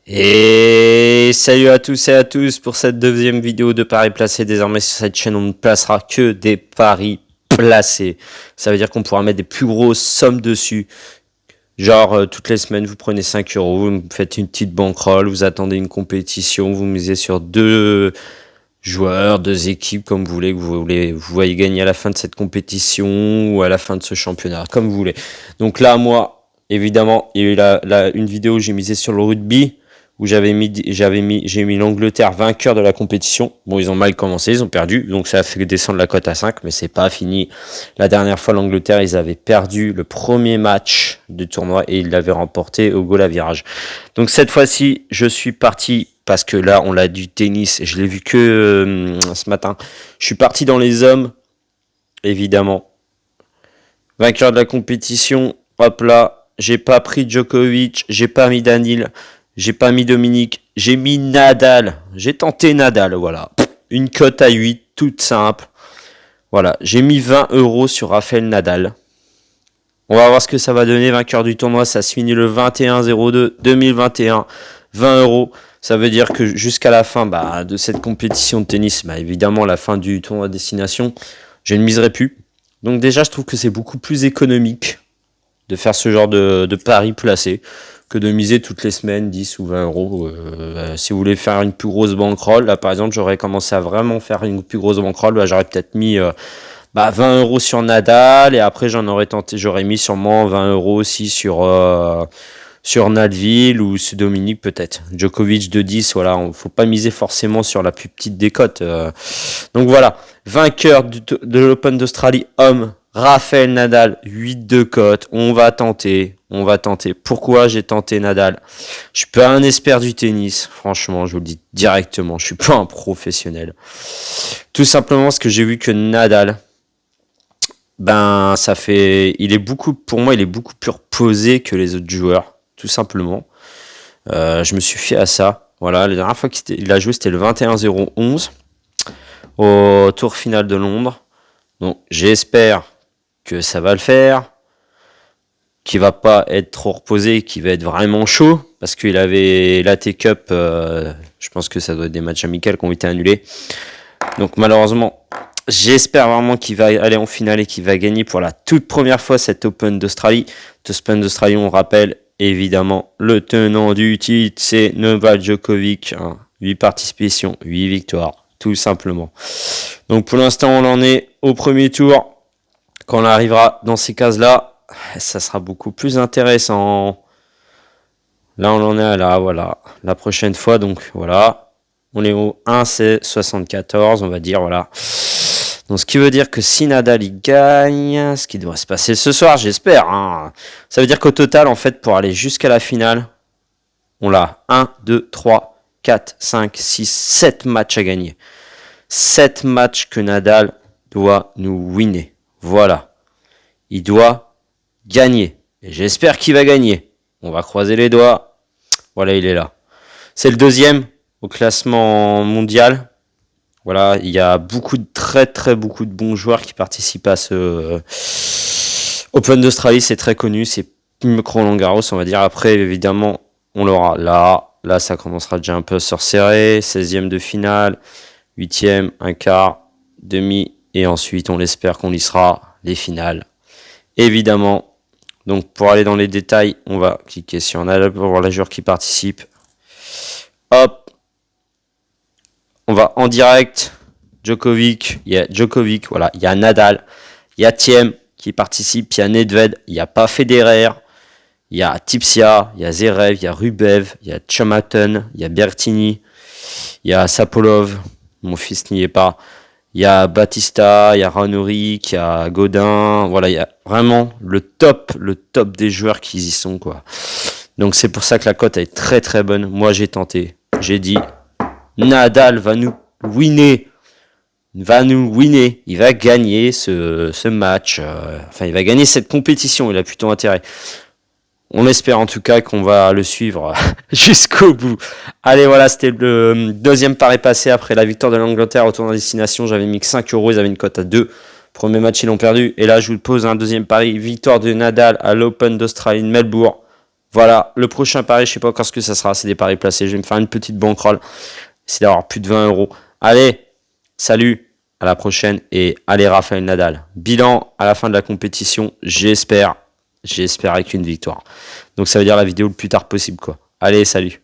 Et salut à tous et à tous pour cette deuxième vidéo de paris placés. Désormais sur cette chaîne on ne placera que des paris placés. Ça veut dire qu'on pourra mettre des plus grosses sommes dessus. Genre toutes les semaines vous prenez 5 euros, vous faites une petite bankroll, vous attendez une compétition, vous misez sur deux joueurs, deux équipes comme vous voulez, vous voyez gagner à la fin de cette compétition ou à la fin de ce championnat, comme vous voulez. Donc là moi, évidemment, il y a eu une vidéo où j'ai misé sur le rugby, où j'ai mis l'Angleterre vainqueur de la compétition. Bon, ils ont mal commencé, ils ont perdu, donc ça a fait descendre la cote à 5, mais c'est pas fini. La dernière fois, l'Angleterre, ils avaient perdu le premier match du tournoi et ils l'avaient remporté au goal à virage. Donc cette fois-ci, je suis parti, parce que là, on l'a du tennis, je l'ai vu que ce matin. Je suis parti dans les hommes, évidemment. Vainqueur de la compétition, hop là, j'ai pas pris Djokovic, j'ai pas mis Daniil, j'ai pas mis Dominique, j'ai mis Nadal. J'ai tenté Nadal, voilà. Une cote à 8, toute simple. Voilà, j'ai mis 20 euros sur Rafael Nadal. On va voir ce que ça va donner. Vainqueur du tournoi, ça se finit le 21-02 2021. 20 euros. Ça veut dire que jusqu'à la fin de cette compétition de tennis, évidemment, la fin du tournoi de destination, je ne miserai plus. Donc déjà, je trouve que c'est beaucoup plus économique de faire ce genre de pari placé que de miser toutes les semaines 10 ou 20 euros. Si vous voulez faire une plus grosse bankroll, là par exemple, j'aurais commencé à vraiment faire une plus grosse bankroll, j'aurais peut-être mis 20 euros sur Nadal, et après j'aurais mis sûrement 20 euros aussi sur Nadal ou sur Dominique peut-être. Djokovic de 10, voilà, faut pas miser forcément sur la plus petite des cotes. Donc voilà, vainqueur de l'Open d'Australie homme, Rafael Nadal, 8 de cote. On va tenter. Pourquoi j'ai tenté Nadal? Je suis pas un expert du tennis, franchement, je vous le dis directement. Je suis pas un professionnel. Tout simplement parce que j'ai vu que Nadal, pour moi, il est beaucoup plus reposé que les autres joueurs, tout simplement. Je me suis fié à ça. Voilà, la dernière fois qu'il a joué, c'était le 21-0-11 au tour final de Londres. Donc, j'espère que ça va le faire, qu'il va pas être trop reposé, qu'il va être vraiment chaud, parce qu'il avait l'AT Cup, je pense que ça doit être des matchs amicaux qui ont été annulés. Donc malheureusement, j'espère vraiment qu'il va aller en finale et qu'il va gagner pour la toute première fois cet Open d'Australie. Cet Open d'Australie, on rappelle, évidemment, le tenant du titre, c'est Novak Djokovic. 8 participations, 8 victoires, tout simplement. Donc pour l'instant, on en est au premier tour. Quand on arrivera dans ces cases-là, ça sera beaucoup plus intéressant. Là, on en est à là, voilà. La prochaine fois, donc voilà. On est au 1,74, on va dire, voilà. Donc, ce qui veut dire que si Nadal il gagne, ce qui devrait se passer ce soir, j'espère, ça veut dire qu'au total, en fait, pour aller jusqu'à la finale, on a 1, 2, 3, 4, 5, 6, 7 matchs à gagner. 7 matchs que Nadal doit nous winner. Voilà. Il doit gagner. Et j'espère qu'il va gagner. On va croiser les doigts. Voilà, il est là. C'est le deuxième au classement mondial. Voilà, il y a beaucoup de bons joueurs qui participent à ce Open d'Australie. C'est très connu. C'est Roland Garros, on va dire. Après, évidemment, on l'aura là. Là, ça commencera déjà un peu à se resserrer. 16e de finale, 8e, un quart, demi. Et ensuite, on l'espère qu'on y sera. Les finales. Évidemment. Donc, pour aller dans les détails, on va cliquer sur Nadal pour voir les joueurs qui participent. Hop. On va en direct. Djokovic. Il y a Djokovic. Voilà. Il y a Nadal. Il y a Thiem qui participe. Il y a Nedved. Il n'y a pas Federer. Il y a Tipsia. Il y a Zverev. Il y a Rublev. Il y a Chamaton. Il y a Berrettini. Il y a Sapolov. Mon fils n'y est pas. Il y a Batista, il y a Raonic, il y a Godin, voilà, il y a vraiment le top des joueurs qui y sont, quoi. Donc c'est pour ça que la cote est très très bonne. Moi j'ai tenté, j'ai dit Nadal va nous winner, il va gagner ce match, il va gagner cette compétition, il a plutôt intérêt. On espère en tout cas qu'on va le suivre jusqu'au bout. Allez, voilà, c'était le deuxième pari passé après la victoire de l'Angleterre au tournoi de destination. J'avais mis que 5 euros, ils avaient une cote à 2. Premier match, ils l'ont perdu. Et là, je vous pose un deuxième pari. Victoire de Nadal à l'Open d'Australie de Melbourne. Voilà, le prochain pari, je sais pas encore ce que ça sera, c'est des paris placés. Je vais me faire une petite bankroll, c'est d'avoir plus de 20 euros. Allez, salut, à la prochaine et allez Rafael Nadal. Bilan à la fin de la compétition, j'espère avec une victoire. Donc ça veut dire la vidéo le plus tard possible quoi. Allez, salut.